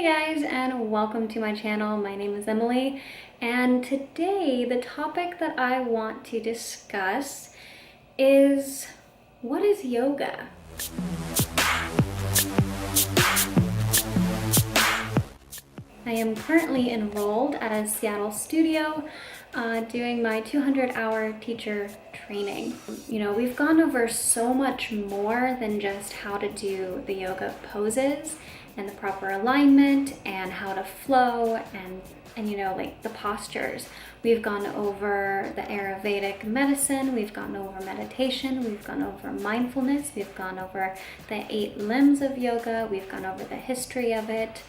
guys, and welcome to my channel. My name is Emily, and today the topic that I want to discuss is what is yoga? I am currently enrolled at a Seattle studio doing my 200-hour teacher training. You know, we've gone over so much more than just how to do the yoga poses and the proper alignment and how to flow and you know, like the postures. We've gone over the Ayurvedic medicine, we've gone over meditation, we've gone over mindfulness, we've gone over the 8 limbs of yoga, we've gone over the history of it,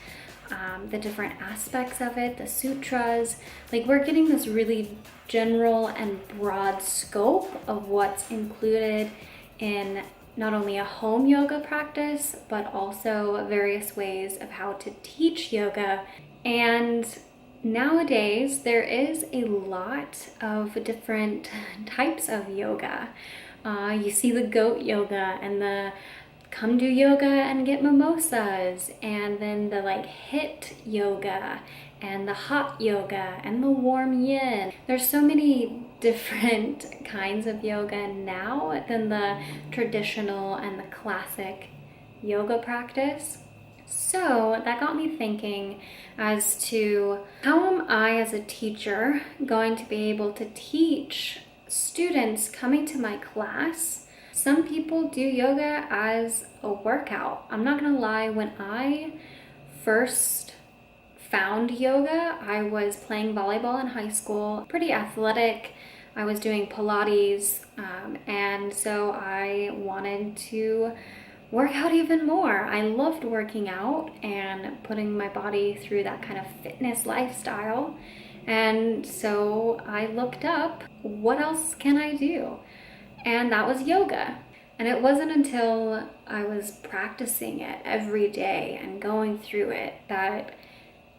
the different aspects of it, the sutras. Like, we're getting this really general and broad scope of what's included in not only a home yoga practice, but also various ways of how to teach yoga. And nowadays, there is a lot of different types of yoga. You see the goat yoga and the come do yoga and get mimosas, and then the like HIIT yoga and the hot yoga and the warm yin. There's so many different kinds of yoga now than the traditional and the classic yoga practice. So that got me thinking as to how am I as a teacher going to be able to teach students coming to my class. Some people do yoga as a workout. I'm not gonna lie, when I first found yoga, I was playing volleyball in high school, pretty athletic. I was doing Pilates, and so I wanted to work out even more. I loved working out and putting my body through that kind of fitness lifestyle. And so I looked up, what else can I do? And that was yoga. And it wasn't until I was practicing it every day and going through it that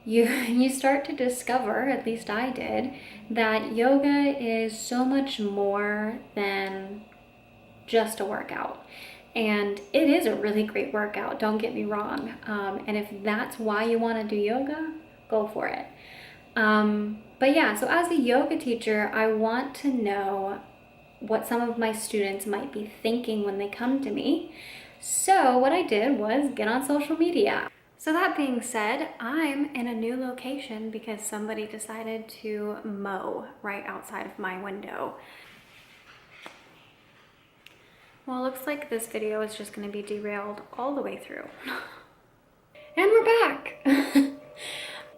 you start to discover, at least I did, that yoga is so much more than just a workout. And it is a really great workout, don't get me wrong. And if that's why you want to do yoga, go for it. But yeah, so as a yoga teacher, I want to know what some of my students might be thinking when they come to me. So what I did was get on social media. So that being said, I'm in a new location because somebody decided to mow right outside of my window. Well, it looks like this video is just going to be derailed all the way through. And we're back!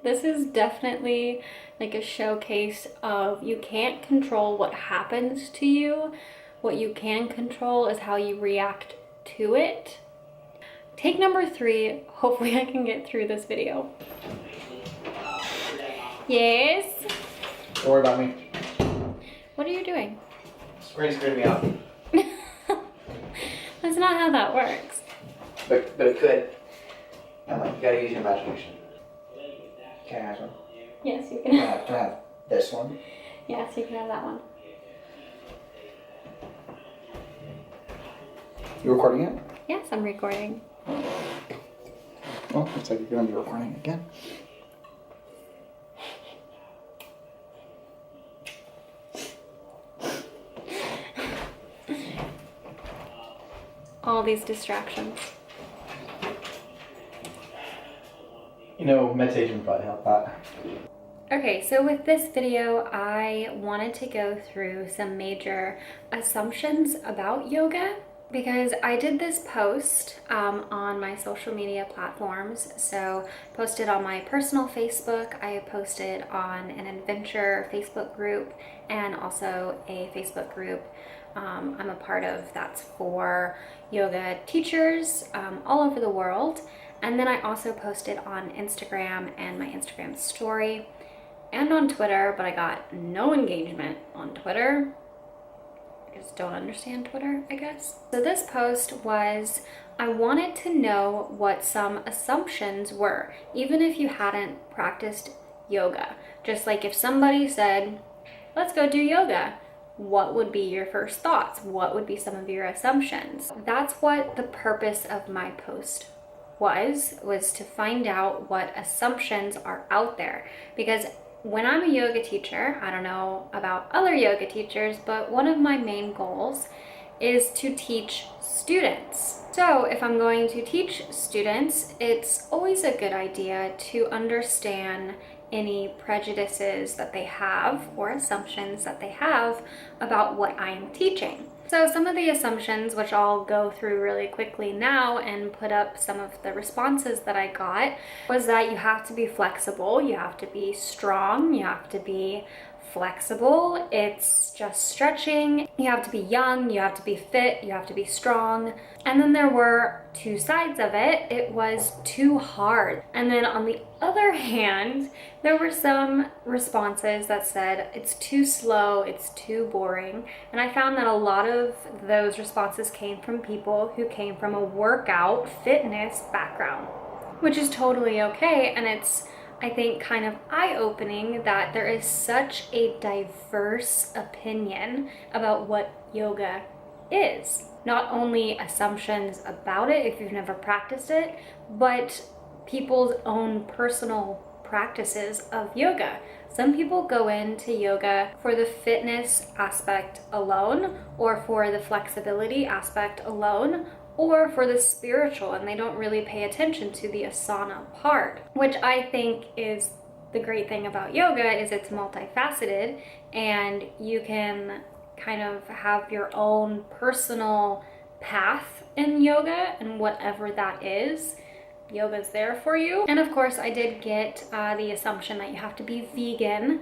This is definitely like a showcase of you can't control what happens to you. What you can control is how you react to it. Take number 3. Hopefully I can get through this video. Yes? Don't worry about me. What are you doing? Screen me out. That's not how that works. But it could. Emily, you gotta use your imagination. Can I have one? Yes, you can. Can I have this one? Yes, you can have that one. You recording it? Yes, I'm recording. Well, looks like you're gonna be recording again. All these distractions. You know, meditation would probably help that. Okay, so with this video, I wanted to go through some major assumptions about yoga because I did this post on my social media platforms. So posted on my personal Facebook, I posted on an adventure Facebook group, and also a Facebook group I'm a part of that's for yoga teachers all over the world. And then I also posted on Instagram and my Instagram story and on Twitter, but I got no engagement on Twitter. I just don't understand Twitter, I guess. So this post was, I wanted to know what some assumptions were, even if you hadn't practiced yoga. Just like if somebody said, let's go do yoga, what would be your first thoughts? What would be some of your assumptions? That's what the purpose of my post was to find out what assumptions are out there. Because when I'm a yoga teacher, I don't know about other yoga teachers, but one of my main goals is to teach students. So if I'm going to teach students, it's always a good idea to understand any prejudices that they have or assumptions that they have about what I am teaching. So some of the assumptions, which I'll go through really quickly now and put up some of the responses that I got, was that you have to be flexible, you have to be strong, you have to be flexible, it's just stretching, you have to be young, you have to be fit, you have to be strong. And then there were two sides of it. It was too hard. And then on the other hand, there were some responses that said it's too slow, it's too boring. And I found that a lot of those responses came from people who came from a workout fitness background, which is totally okay. And it's, I think, kind of eye-opening that there is such a diverse opinion about what yoga is. Not only assumptions about it if you've never practiced it, but people's own personal practices of yoga. Some people go into yoga for the fitness aspect alone, or for the flexibility aspect alone, or for the spiritual, and they don't really pay attention to the asana part, which I think is the great thing about yoga, is it's multifaceted and you can kind of have your own personal path in yoga, and whatever that is, yoga's there for you. And of course I did get the assumption that you have to be vegan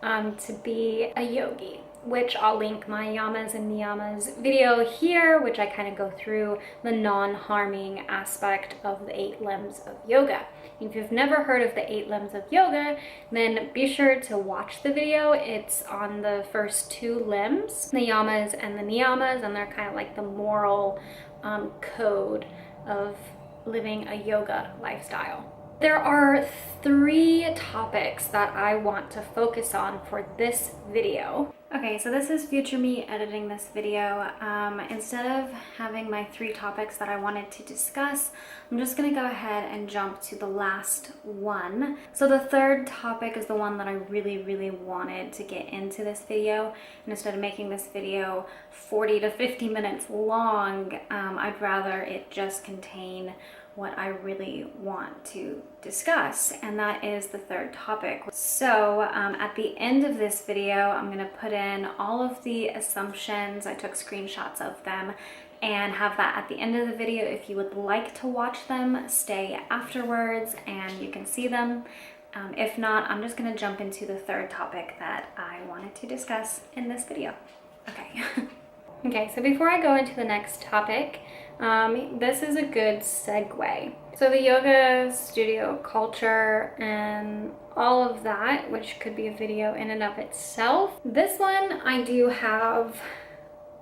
to be a yogi, which I'll link my yamas and niyamas video here, which I kind of go through the non-harming aspect of the 8 limbs of yoga. If you've never heard of the 8 limbs of yoga, then be sure to watch the video. It's on the first 2 limbs, the yamas and the niyamas, and they're kind of like the moral code of living a yoga lifestyle. There are 3 topics that I want to focus on for this video. Okay, so this is future me editing this video. Instead of having my 3 topics that I wanted to discuss, I'm just gonna go ahead and jump to the last one. So the 3rd topic is the one that I really wanted to get into this video. And instead of making this video 40 to 50 minutes long, I'd rather it just contain what I really want to discuss, and that is the 3rd topic. So at the end of this video, I'm gonna put in all of the assumptions. I took screenshots of them and have that at the end of the video. If you would like to watch them, stay afterwards and you can see them. If not, I'm just gonna jump into the 3rd topic that I wanted to discuss in this video. Okay. Okay, so before I go into the next topic, this is a good segue. So the yoga studio culture and all of that, which could be a video in and of itself. This one I do have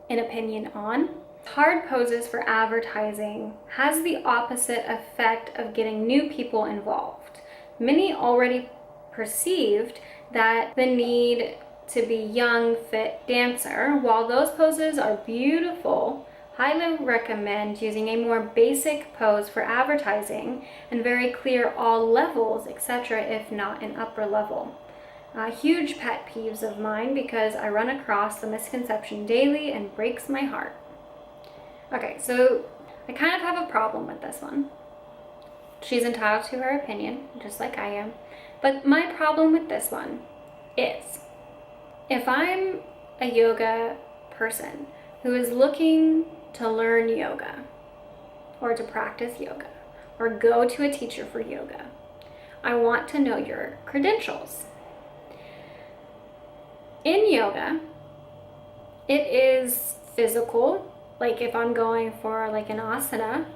an opinion on. Hard poses for advertising has the opposite effect of getting new people involved. Many already perceived that the need to be young, fit dancer. While those poses are beautiful, highly recommend using a more basic pose for advertising and very clear all levels, etc., if not an upper level. Huge pet peeves of mine because I run across the misconception daily and breaks my heart. Okay, so I kind of have a problem with this one. She's entitled to her opinion, just like I am. But my problem with this one is, if I'm a yoga person who is looking to learn yoga or to practice yoga or go to a teacher for yoga, I want to know your credentials. In yoga, it is physical. Like if I'm going for like an asana,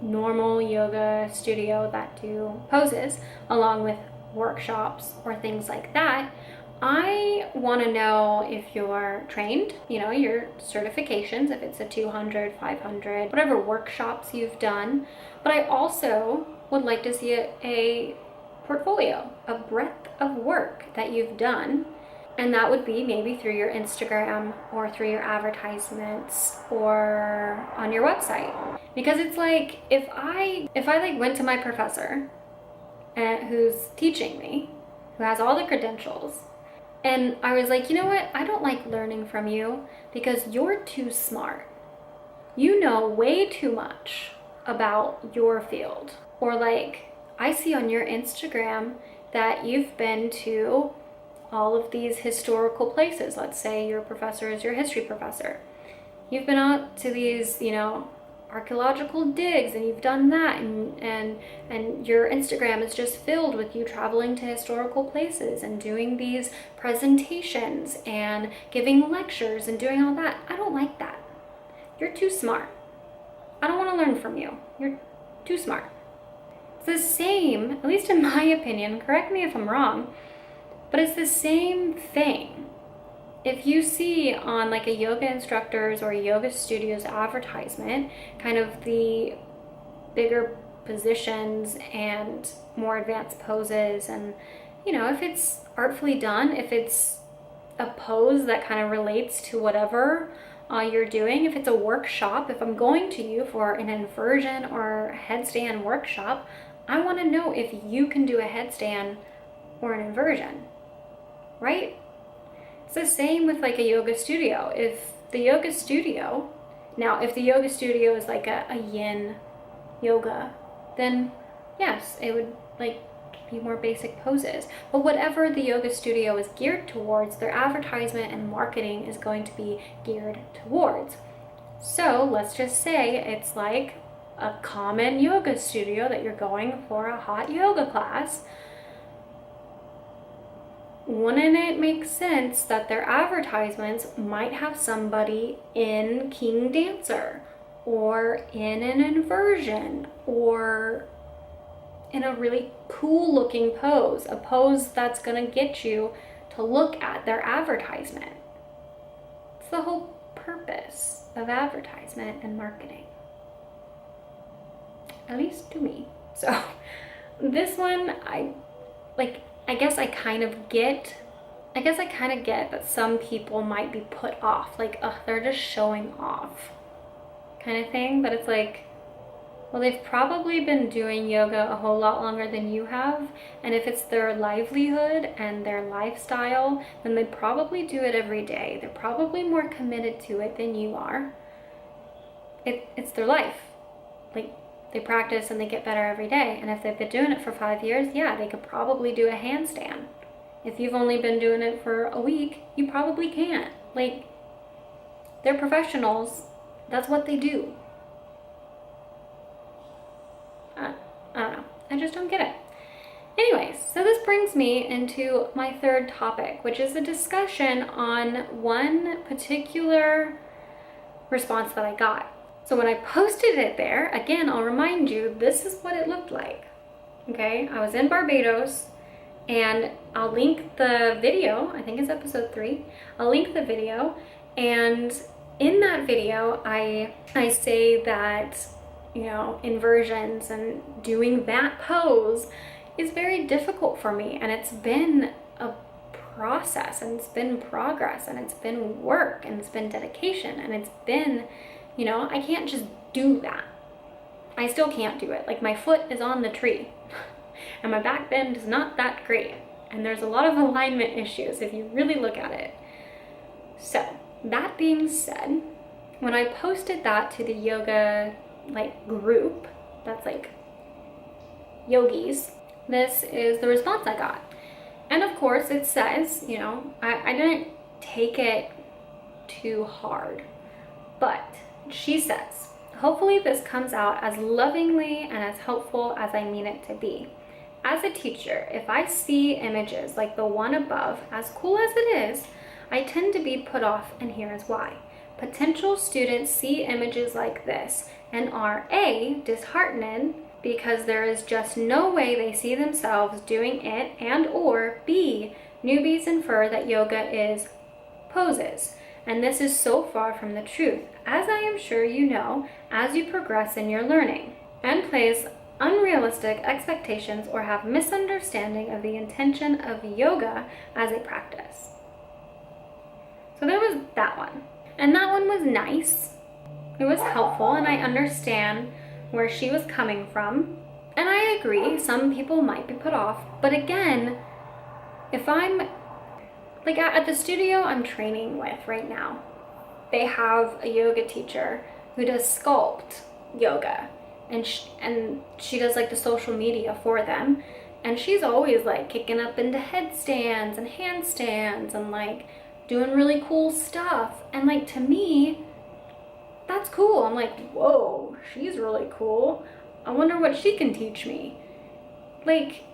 normal yoga studio that do poses along with workshops or things like that, I want to know if you're trained, you know, your certifications, if it's a 200, 500, whatever workshops you've done. But I also would like to see a portfolio, a breadth of work that you've done. And that would be maybe through your Instagram or through your advertisements or on your website. Because it's like, if I like went to my professor who's teaching me, who has all the credentials, and I was like, you know what? I don't like learning from you because you're too smart. You know way too much about your field. Or like, I see on your Instagram that you've been to all of these historical places. Let's say your professor is your history professor. You've been out to these, archaeological digs, and you've done that, and your Instagram is just filled with you traveling to historical places and doing these presentations and giving lectures and doing all that. I don't like that. You're too smart. I don't want to learn from you. You're too smart. It's the same, at least in my opinion, correct me if I'm wrong, but it's the same thing. If you see on like a yoga instructor's or a yoga studio's advertisement, kind of the bigger positions and more advanced poses, and if it's artfully done, if it's a pose that kind of relates to whatever you're doing, if it's a workshop, if I'm going to you for an inversion or headstand workshop, I want to know if you can do a headstand or an inversion, right? It's the same with like a yoga studio. If the yoga studio is like a yin yoga, then yes, it would like be more basic poses. But whatever the yoga studio is geared towards, their advertisement and marketing is going to be geared towards. So let's just say it's like a common yoga studio that you're going for a hot yoga class. Wouldn't it make sense that their advertisements might have somebody in King Dancer or in an inversion or in a really cool looking pose, a pose that's gonna get you to look at their advertisement? It's the whole purpose of advertisement and marketing, at least to me. So this one, I guess I kind of get that some people might be put off, like, they're just showing off kind of thing. But it's like, well, they've probably been doing yoga a whole lot longer than you have. And if it's their livelihood and their lifestyle, then they probably do it every day. They're probably more committed to it than you are. It's their life. Like, they practice and they get better every day. And if they've been doing it for 5 years, yeah, they could probably do a handstand. If you've only been doing it for a week, you probably can't. Like, they're professionals. That's what they do. I don't know. I just don't get it. Anyways, so this brings me into my third topic, which is a discussion on one particular response that I got. So when I posted it there, again, I'll remind you, this is what it looked like. Okay, I was in Barbados, and I'll link the video. I think it's episode 3. I'll link the video, and in that video, I say that, inversions and doing that pose is very difficult for me, and it's been a process, and it's been progress, and it's been work, and it's been dedication, and it's been, I can't just do that. I still can't do it. Like, my foot is on the tree and my back bend is not that great, and there's a lot of alignment issues if you really look at it. So that being said, when I posted that to the yoga group that's like yogis, this is the response I got. And of course it says, I didn't take it too hard, but she says, hopefully this comes out as lovingly and as helpful as I mean it to be. As a teacher, if I see images like the one above, as cool as it is, I tend to be put off, and here is why. Potential students see images like this and are A, disheartened because there is just no way they see themselves doing it, and or B, newbies infer that yoga is poses. And this is so far from the truth, as I am sure you know, as you progress in your learning, and place unrealistic expectations or have misunderstanding of the intention of yoga as a practice. So there was that one. And that one was nice. It was helpful, and I understand where she was coming from. And I agree, some people might be put off. But again, if I'm, like at the studio I'm training with right now, they have a yoga teacher who does sculpt yoga. And she does like the social media for them. And she's always like kicking up into headstands and handstands and like doing really cool stuff. And like, to me, that's cool. I'm like, whoa, she's really cool. I wonder what she can teach me. Like,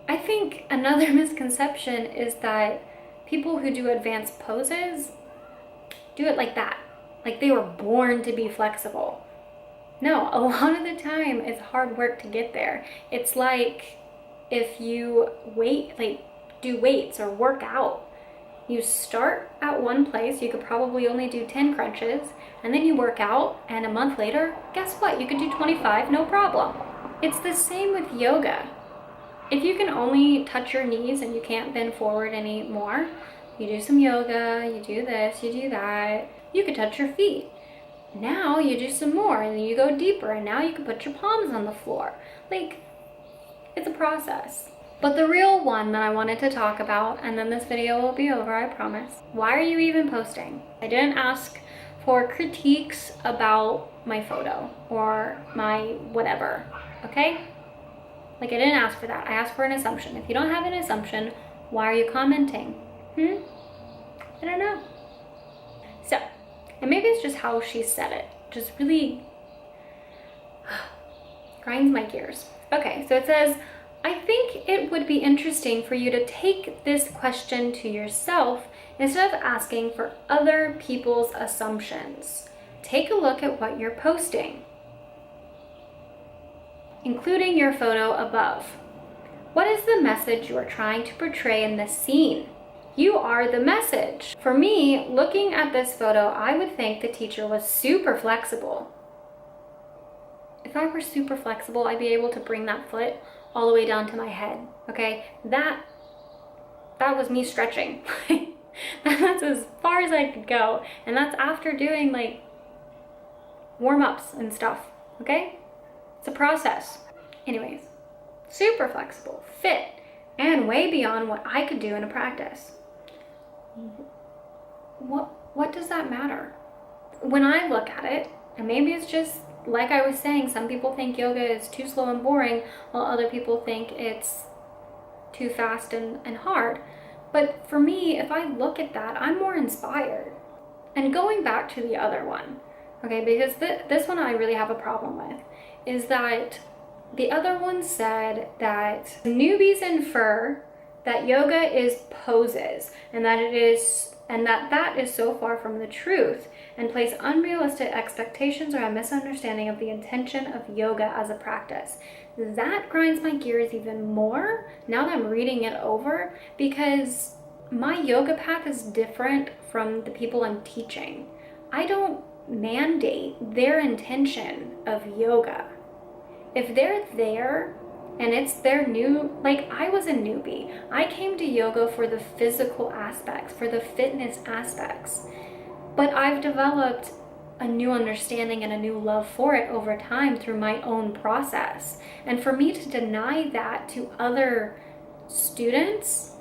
I think another misconception is that people who do advanced poses do it like that. Like they were born to be flexible. No, a lot of the time it's hard work to get there. It's like if you do weights or work out. You start at one place, you could probably only do 10 crunches, and then you work out, and a month later, guess what? You could do 25, no problem. It's the same with yoga. If you can only touch your knees and you can't bend forward anymore, you do some yoga, you do this, you do that, you could touch your feet. Now you do some more, and then you go deeper, and now you can put your palms on the floor. Like, it's a process. But the real one that I wanted to talk about, and then this video will be over, I promise. Why are you even posting? I didn't ask for critiques about my photo or my whatever, okay? Like, I didn't ask for that. I asked for an assumption. If you don't have an assumption, why are you commenting? I don't know. So, and maybe it's just how she said it. Just really grinds my gears. Okay, so it says, I think it would be interesting for you to take this question to yourself instead of asking for other people's assumptions. Take a look at what you're posting, including your photo above. What is the message you are trying to portray in this scene? You are the message. For me, looking at this photo, I would think the teacher was super flexible. If I were super flexible, I'd be able to bring that foot all the way down to my head, okay? That was me stretching. That's as far as I could go. And that's after doing like warm-ups and stuff, okay? It's a process. Anyways, super flexible, fit, and way beyond what I could do in a practice. What does that matter? When I look at it, and maybe it's just like I was saying, some people think yoga is too slow and boring, while other people think it's too fast and hard. But for me, if I look at that, I'm more inspired. And going back to the other one, okay, because this one I really have a problem with, is that the other one said that newbies infer that yoga is poses, and that is so far from the truth, and place unrealistic expectations or a misunderstanding of the intention of yoga as a practice. That grinds my gears even more now that I'm reading it over, because my yoga path is different from the people I'm teaching. I don't mandate their intention of yoga. If they're there and it's their new, like I was a newbie. I came to yoga for the physical aspects, for the fitness aspects. But I've developed a new understanding and a new love for it over time through my own process. And for me to deny that to other students,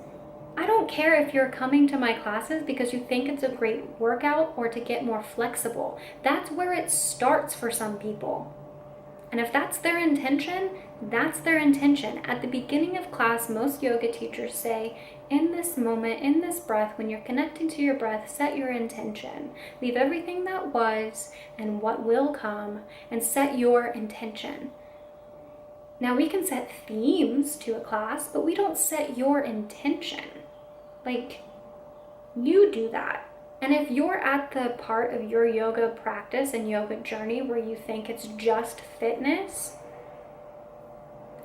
I don't care if you're coming to my classes because you think it's a great workout or to get more flexible. That's where it starts for some people. And if that's their intention, that's their intention. At the beginning of class, most yoga teachers say, in this moment, in this breath, when you're connecting to your breath, set your intention. Leave everything that was and what will come and set your intention. Now we can set themes to a class, but we don't set your intention. Like, you do that. And if you're at the part of your yoga practice and yoga journey where you think it's just fitness,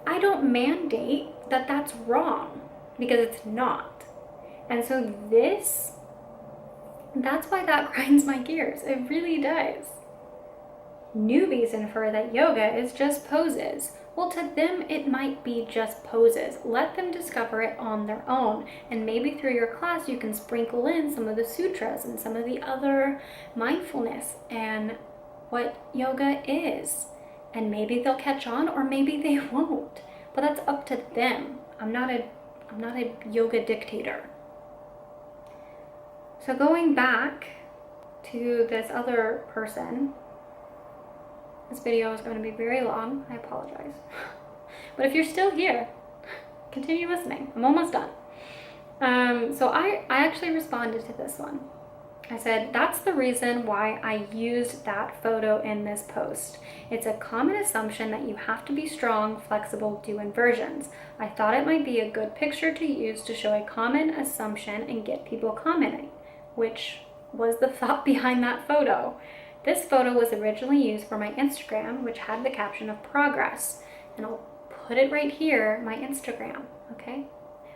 I don't mandate that that's wrong, because it's not. And so that's why that grinds my gears. It really does. Newbies infer that yoga is just poses. Well, to them, it might be just poses. Let them discover it on their own. And maybe through your class, you can sprinkle in some of the sutras and some of the other mindfulness and what yoga is. And maybe they'll catch on, or maybe they won't. But that's up to them. I'm not a yoga dictator. So going back to this other person, this video is going to be very long. I apologize. But if you're still here, continue listening. I'm almost done. So I actually responded to this one. I said, that's the reason why I used that photo in this post. It's a common assumption that you have to be strong, flexible, do inversions. I thought it might be a good picture to use to show a common assumption and get people commenting, which was the thought behind that photo. This photo was originally used for my Instagram, which had the caption of progress. And I'll put it right here, my Instagram, okay?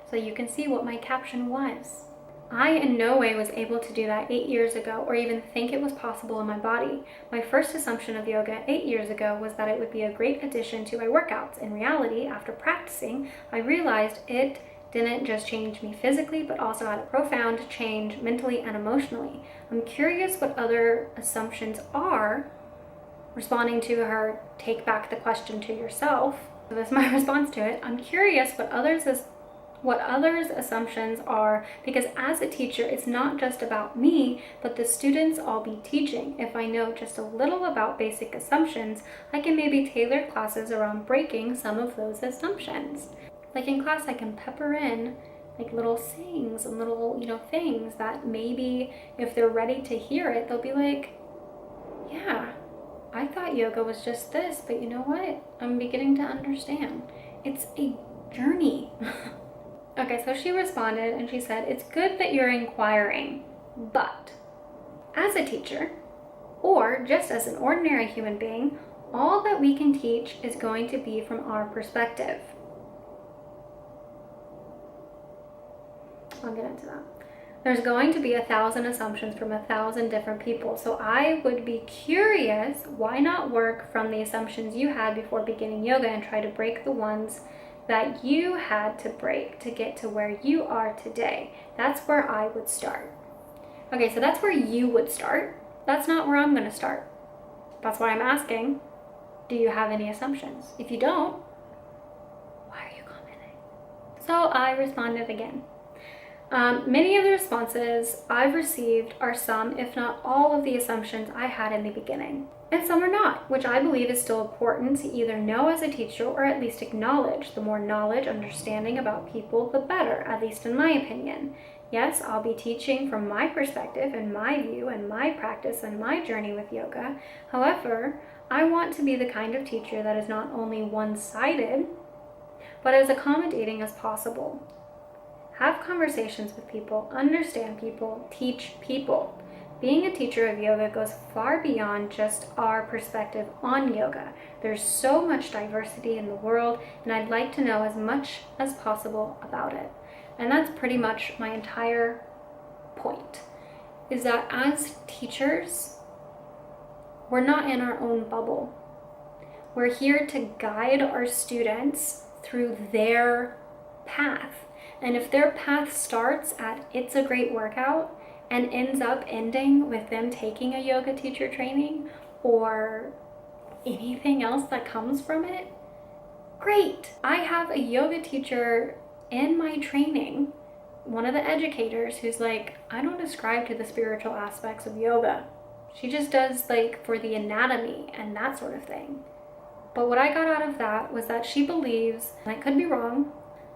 So you can see what my caption was. I in no way was able to do that 8 years ago or even think it was possible in my body. My first assumption of yoga 8 years ago was that it would be a great addition to my workouts. In reality, after practicing, I realized it didn't just change me physically, but also had a profound change mentally and emotionally. I'm curious what other assumptions are, responding to her, take back the question to yourself. So that's my response to it. I'm curious what others' assumptions are, because as a teacher, it's not just about me, but the students I'll be teaching. If I know just a little about basic assumptions, I can maybe tailor classes around breaking some of those assumptions. Like in class, I can pepper in like little sayings and little, things that maybe if they're ready to hear it, they'll be like, yeah, I thought yoga was just this, but you know what? I'm beginning to understand. It's a journey. Okay, so she responded and she said, it's good that you're inquiring, but as a teacher, or just as an ordinary human being, all that we can teach is going to be from our perspective. I'll get into that. There's going to be 1,000 assumptions from 1,000 different people. So I would be curious, why not work from the assumptions you had before beginning yoga and try to break the ones that you had to break to get to where you are today? That's where I would start. Okay, so that's where you would start. That's not where I'm going to start. That's why I'm asking, do you have any assumptions? If you don't, why are you commenting? So I responded again. Many of the responses I've received are some, if not all, of the assumptions I had in the beginning. And some are not, which I believe is still important to either know as a teacher or at least acknowledge. The more knowledge, understanding about people, the better, at least in my opinion. Yes, I'll be teaching from my perspective and my view and my practice and my journey with yoga. However, I want to be the kind of teacher that is not only one-sided, but as accommodating as possible. Have conversations with people, understand people, teach people. Being a teacher of yoga goes far beyond just our perspective on yoga. There's so much diversity in the world, and I'd like to know as much as possible about it. And that's pretty much my entire point, is that as teachers, we're not in our own bubble. We're here to guide our students through their path. And if their path starts at it's a great workout and ends up ending with them taking a yoga teacher training or anything else that comes from it, great. I have a yoga teacher in my training, one of the educators, who's like, I don't ascribe to the spiritual aspects of yoga. She just does like for the anatomy and that sort of thing. But what I got out of that was that she believes, and I could be wrong,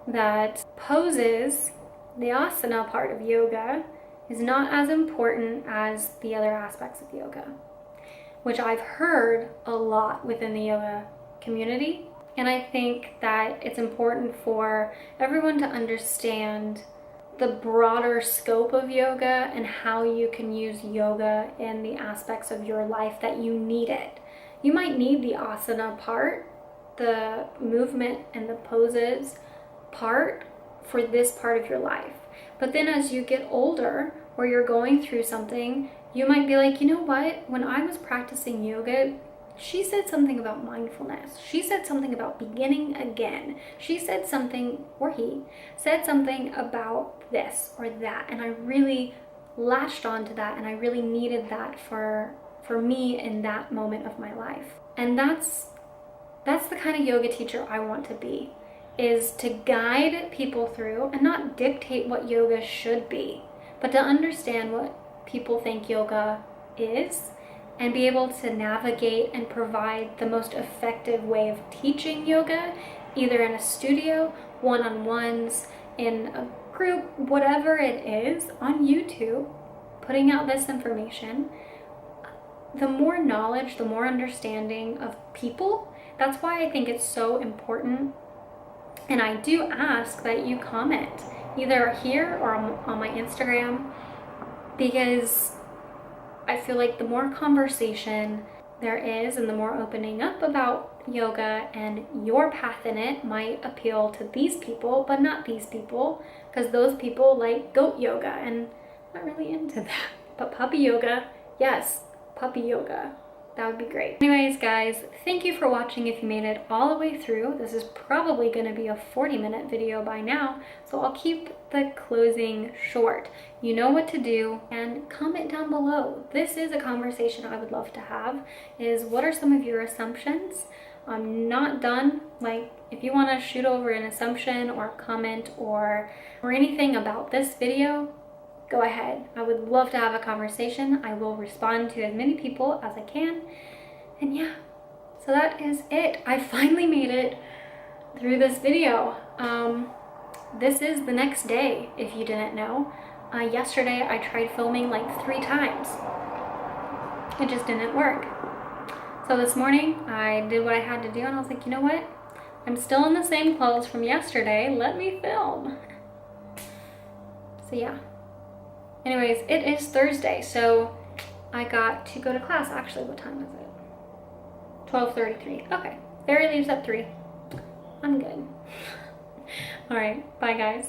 that poses, the asana part of yoga, is not as important as the other aspects of yoga, which I've heard a lot within the yoga community. And I think that it's important for everyone to understand the broader scope of yoga and how you can use yoga in the aspects of your life that you need it. You might need the asana part, the movement and the poses part for this part of your life. But then as you get older or you're going through something, you might be like, you know what? When I was practicing yoga She said something about mindfulness. She said something about beginning again. She said something, or he said something about this or that. And I really latched onto that, and I really needed that for me in that moment of my life. And that's the kind of yoga teacher I want to be, is to guide people through and not dictate what yoga should be, but to understand what people think yoga is and be able to navigate and provide the most effective way of teaching yoga, either in a studio, one-on-ones, in a group, whatever it is, on YouTube, putting out this information. The more knowledge, the more understanding of people. That's why I think it's so important. And I do ask that you comment either here or on my Instagram, because I feel like the more conversation there is and the more opening up about yoga and your path in it might appeal to these people, but not these people, because those people like goat yoga and I'm not really into that. But puppy yoga, yes, puppy yoga. That would be great. Anyways, guys, thank you for watching if you made it all the way through. This is probably going to be a 40-minute video by now, so I'll keep the closing short. You know what to do, and comment down below. This is a conversation I would love to have, is what are some of your assumptions? I'm not done. Like, if you want to shoot over an assumption or a comment or anything about this video, go ahead. I would love to have a conversation. I will respond to as many people as I can. And yeah, so that is it. I finally made it through this video. This is the next day, if you didn't know. Yesterday I tried filming like 3 times. It just didn't work. So this morning I did what I had to do, and I was like, you know what? I'm still in the same clothes from yesterday. Let me film. So yeah. Anyways, it is Thursday, so I got to go to class. Actually, what time is it? 12:33. Okay, Barry leaves at 3. I'm good. All right, bye guys.